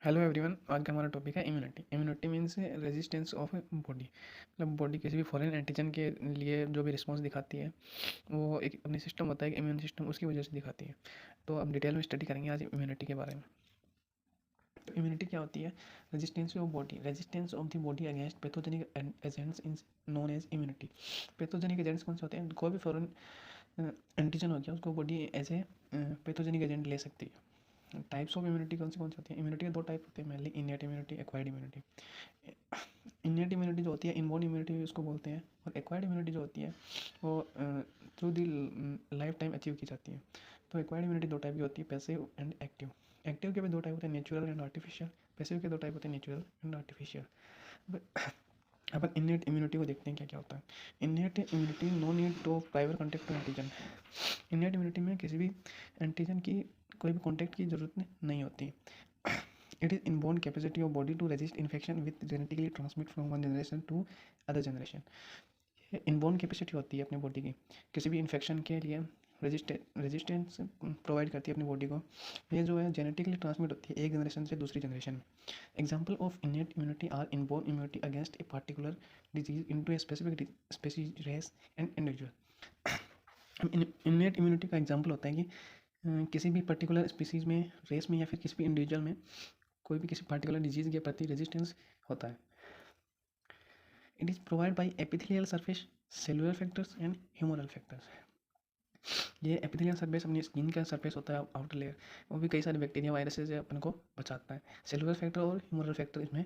Hello everyone. आज का हमारा टॉपिक है immunity. Immunity means resistance of body. मतलब बॉडी किसी भी फॉरेन एंटीजन के लिए जो भी रिस्पॉन्स दिखाती है वो एक अपनी सिस्टम होता है कि इम्यून सिस्टम, उसकी वजह से दिखाती है। तो अब डिटेल में स्टडी करेंगे आज इम्यूनिटी के बारे में। तो इम्यूनिटी क्या होती है? Resistance of body, resistance of the body against pathogenic agents in known as immunity. Pathogenic agents कौन से होते हैं? कोई भी फॉरेन एंटीजन हो गया उसको body as a pathogenic agent ले सकती है। टाइप्स ऑफ इम्यूनिटी कौन सी होती है? इम्यूनिटी के दो टाइप होते हैं mainly, innate immunity, acquired immunity. Innate immunity जो होती है, इनबॉर्न इम्यूनिटी भी उसको बोलते हैं, और एक्वायर्ड इम्यूनिटी जो होती है वो through the life time achieve की जाती है। तो एक्वायर्ड इम्यूनिटी दो टाइप की होती है, पैसिव एंड एक्टिव। एक्टिव के भी दो टाइप होते हैं, नेचुरल एंड आर्टिफिशियल। पैसिव के दो टाइप होते हैं, नेचुरल एंड आर्टिफिशियल। अपन इनेट इम्यूनिटी को देखते हैं क्या क्या होता है। Innate immunity, no need to prior contact to antigen. Innate immunity में किसी भी एंटीजन की कोई भी कॉन्टैक्ट की जरूरत नहीं होती। It is inborn capacity of body to resist infection with genetically transmit from one generation to other generation. ये इनबॉर्न कैपेसिटी होती है अपनी बॉडी की, किसी भी इन्फेक्शन के लिए रेजिस्टेंस प्रोवाइड करती है अपनी बॉडी को। ये जो है जेनेटिकली ट्रांसमिट होती है एक जनरेशन से दूसरी जनरेशन में। Example of innate immunity are inborn immunity against a particular disease into a specific species, race and individual. Innate immunity का एग्जाम्पल होता है कि किसी भी पर्टिकुलर स्पीसीज़ में, रेस में, या फिर किसी भी इंडिविजुअल में कोई भी किसी पर्टिकुलर डिजीज़ के प्रति रेजिस्टेंस होता है। It is provide by epithelial surface, cellular factors and humoral factors. ये एपिथेलियल सरफेस अपनी स्किन का सरफेस होता है, आउटर लेयर, वो भी कई सारे बैक्टीरिया वायरसेस से अपन को बचाता है। सेलुलर फैक्टर और ह्यूमरल फैक्टर इसमें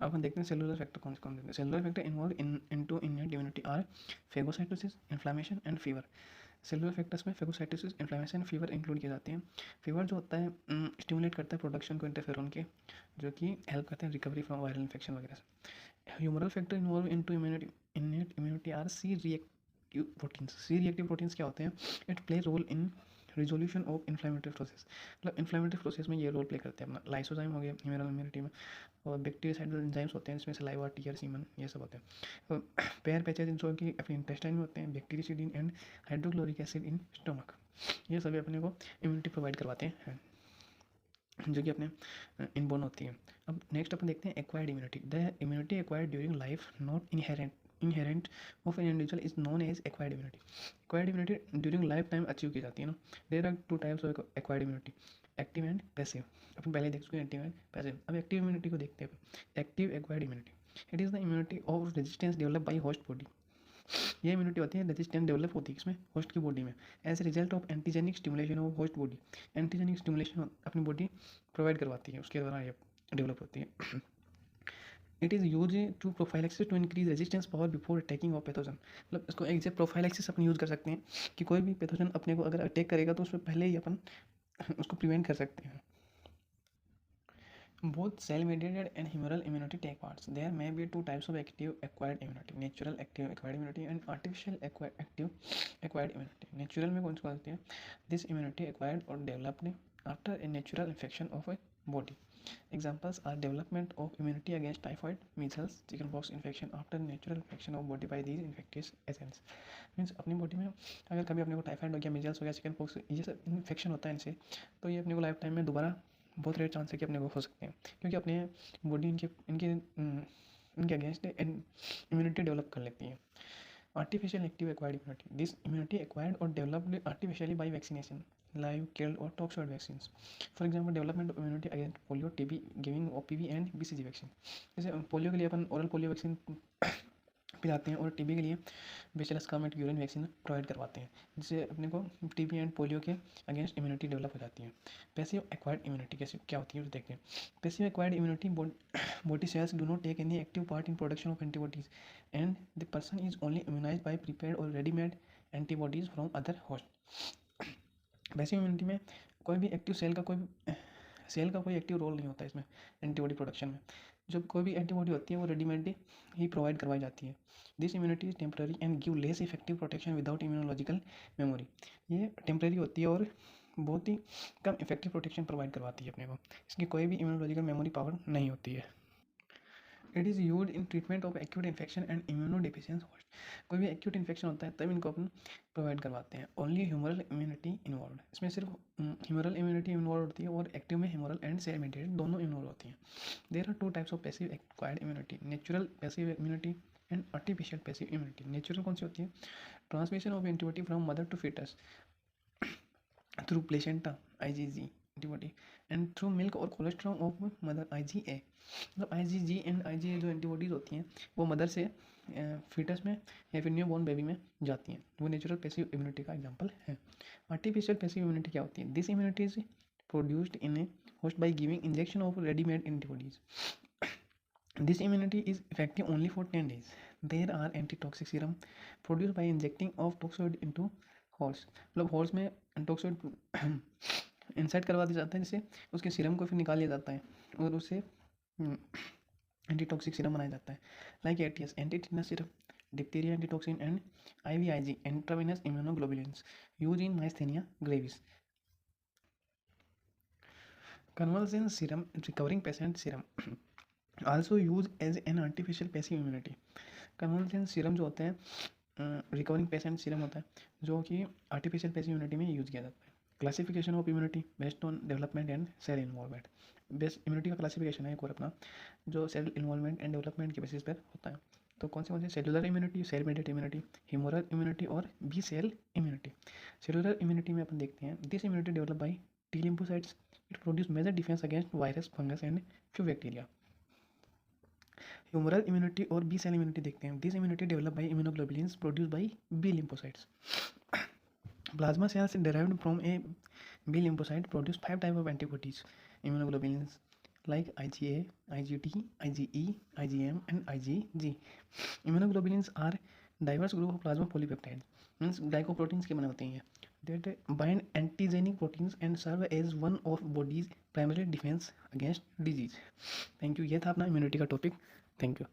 अब हम देखते हैं सेलुलर फैक्टर कौन से कौन देते हैं। Cellular factor involve into innate immunity are phagocytosis, inflammation and fever. Cellular factors में फेगोसाइटोसिस, इन्फ्लामेशन, फीवर इंक्लूड किए जाते हैं। फीवर जो होता है स्टिमुलेट करता है प्रोडक्शन को इंटरफेरोन के, जो कि हेल्प करते हैं रिकवरी फ्रॉम वायरल इन्फेक्शन वगैरह से। Humoral factor involve into immunity innate immunity are C reactive proteins. C reactive proteins क्या होते हैं? It play role in resolution of inflammatory process. मतलब इन्फ्लामेटरी प्रोसेस में ये रोल प्ले करते हैं। अपना लाइसोजाइम हो गया ह्यूमरल इम्यूनिटी में, और बैक्टीरियासाइडल एंजाइम्स होते हैं, इसमें सलाइवा, टीयर, सीमन, ये सब होते हैं। पेयर पैचेज जो कि अपने इंटेस्टाइन में होते हैं, bactericidin and hydrochloric acid in stomach, ये सभी अपने को इम्यूनिटी प्रोवाइड करवाते हैं, जो कि अपने इनबोर्न होती है। अब नेक्स्ट अपन देखते हैं acquired immunity. The immunity acquired during life, not inherent of an individual, is known as acquired immunity. Acquired immunity during life time achieve की जाती है ना। There are two types of acquired immunity, active and passive. अपन पहले देख चुके हैं active and passive. अब एक्टिव इम्यूनिटी को देखते हैं। Active acquired immunity, it is the immunity of resistance develop by host body. ये इम्यूनिटी होती है, रेजिस्टेंस डेवलप होती है इसमें होस्ट की बॉडी में, as a result of antigenic stimulation of host body. Antigenic stimulation अपनी बॉडी प्रोवाइड करवाती है, उसके द्वारा ये डेवलप होती है। It is use to prophylaxis to increase resistance power before attacking of pathogen. मतलब इसको एक प्रोफाइलेक्सिस अपन यूज़ कर सकते हैं कि कोई भी पैथोजन अपने को अगर अटैक करेगा तो उससे पहले ही अपन उसको प्रिवेंट कर सकते हैं। Both cell-mediated and humoral immunity take parts. There may be two types of active acquired immunity: natural active acquired immunity and artificial active acquired immunity. Natural में कौन सी होती है? This immunity acquired or developed after a natural infection of a body. Examples are development of immunity against typhoid, measles, chickenpox infection after natural infection of body by these infectious agents. Means अपनी body में अगर कभी अपने को typhoid हो गया, measles हो गया, चिकन पॉक्स, ये सब इन्फेक्शन होता है इनसे, तो ये अपने को लाइफ टाइम में दोबारा बहुत रेयर चांस है कि अपने को हो सकते हैं, क्योंकि अपने बॉडी इनके अगेंस्ट इम्यूनिटी डेवलप कर लेती है। Artificial active acquired immunity, this immunity acquired और developed artificially by vaccination, live, killed और toxoid vaccine. For example development of immunity against polio, TB, giving of PV and BCG vaccine. जैसे polio के लिए अपन oral polio vaccine पिलाते हैं, और TB के लिए bacillus Kamet urine vaccine provide करवाते हैं, जिससे अपने को टीबी एंड पोलियो के अगेंस्ट इम्यूनिटी डेवलप हो जाती है। पैसिव एक्वायर्ड इम्यूनिटी कैसे क्या होती है तो देखते हैं। Passive acquired immunity, body cells do not take any active part in production of antibodies and the person is only immunise by prepaid और readymade antibodies from other host. Passive immunity में कोई भी एक्टिव सेल का कोई active role नहीं होता इसमें antibody production में। जब कोई भी एंटीबॉडी होती है वो रेडीमेड ही प्रोवाइड करवाई जाती है। This immunity is temporary and give less effective protection without immunological memory. ये टेम्पररी होती है और बहुत ही कम इफेक्टिव प्रोटेक्शन प्रोवाइड करवाती है अपने को, इसकी कोई भी इम्यूनोलॉजिकल मेमोरी पावर नहीं होती है। It is use in treatment of acute infection and immunodeficient host. कोई भी एक्यूट इन्फेक्शन होता है तब इनको अपन प्रोवाइड करवाते हैं। ओनली ह्यूमरल इम्यूनिटी इन्वॉल्व, इसमें सिर्फ ह्यूमरल इम्यूनिटी इन्वॉल्व होती है और एक्टिव में ह्यूमरल एंड सेल मेडिएटेड दोनों इन्वॉल्व होती हैं। There are two types of passive acquired immunity, natural passive immunity and artificial passive immunity. Natural कौन सी होती है? Transmission of antibody from mother to foetus through placenta IgG antibody and through milk और cholesterol of mother IgA। मतलब IgG and IgA जो antibodies होती हैं वो मदर से फीटस में या फिर न्यू बॉर्न बेबी में जाती हैं, वो नेचुरल पैसिव इम्यूनिटी का एग्जांपल है। आर्टिफिशियल पैसिव इम्यूनिटी क्या होती है? This immunity is produced in A host by giving injection of readymade antibodies. This immunity is effective only for 10 days. There are antitoxic serum produced by injecting of toxoid into holes। मतलब holes में toxoid insert करवा दिया जाता है, जिससे उसके serum को फिर निकाल लिया जाता है और उससे एंटीटॉक्सिक सीरम बनाया जाता है। Like ATS anti tetanus serum, diphtheria antitoxin and IVIG intravenous immunoglobulins use in myasthenia gravis. Convalescent serum recovering patient serum also use as an artificial passive immunity. Convalescent serum जो होते हैं recovering patient serum होता है जो कि artificial passive immunity में use किया जाता है। Classification of immunity based on development and cell involvement. Best immunity का क्लासिफिकेशन है एक और अपना, जो सेल इन्वॉल्वमेंट एंड डेवलपमेंट के बेसिस पर होता है। तो कौन से cellular immunity, cell mediated immunity, humoral immunity और B cell immunity. Cellular immunity में अपन देखते हैं this immunity develop by T lymphocytes, it produce major defence against virus, fungus and few bacteria. Humoral immunity और बी सेल इम्यूनिटी देखते हैं। This immunity develop by immunoglobulins produce by B lymphocytes. Plasma cells derived from a B lymphocyte produce 5 types of antibodies immunoglobulins like IgA, IgT, IgE, IgM and IgG। immunoglobulins are diverse group of plasma polypeptides, means glycoproteins के बने होते हैं that bind antigenic proteins and serve as one of body's primary defense against disease। Thank you, ये था अपना immunity का topic. Thank you.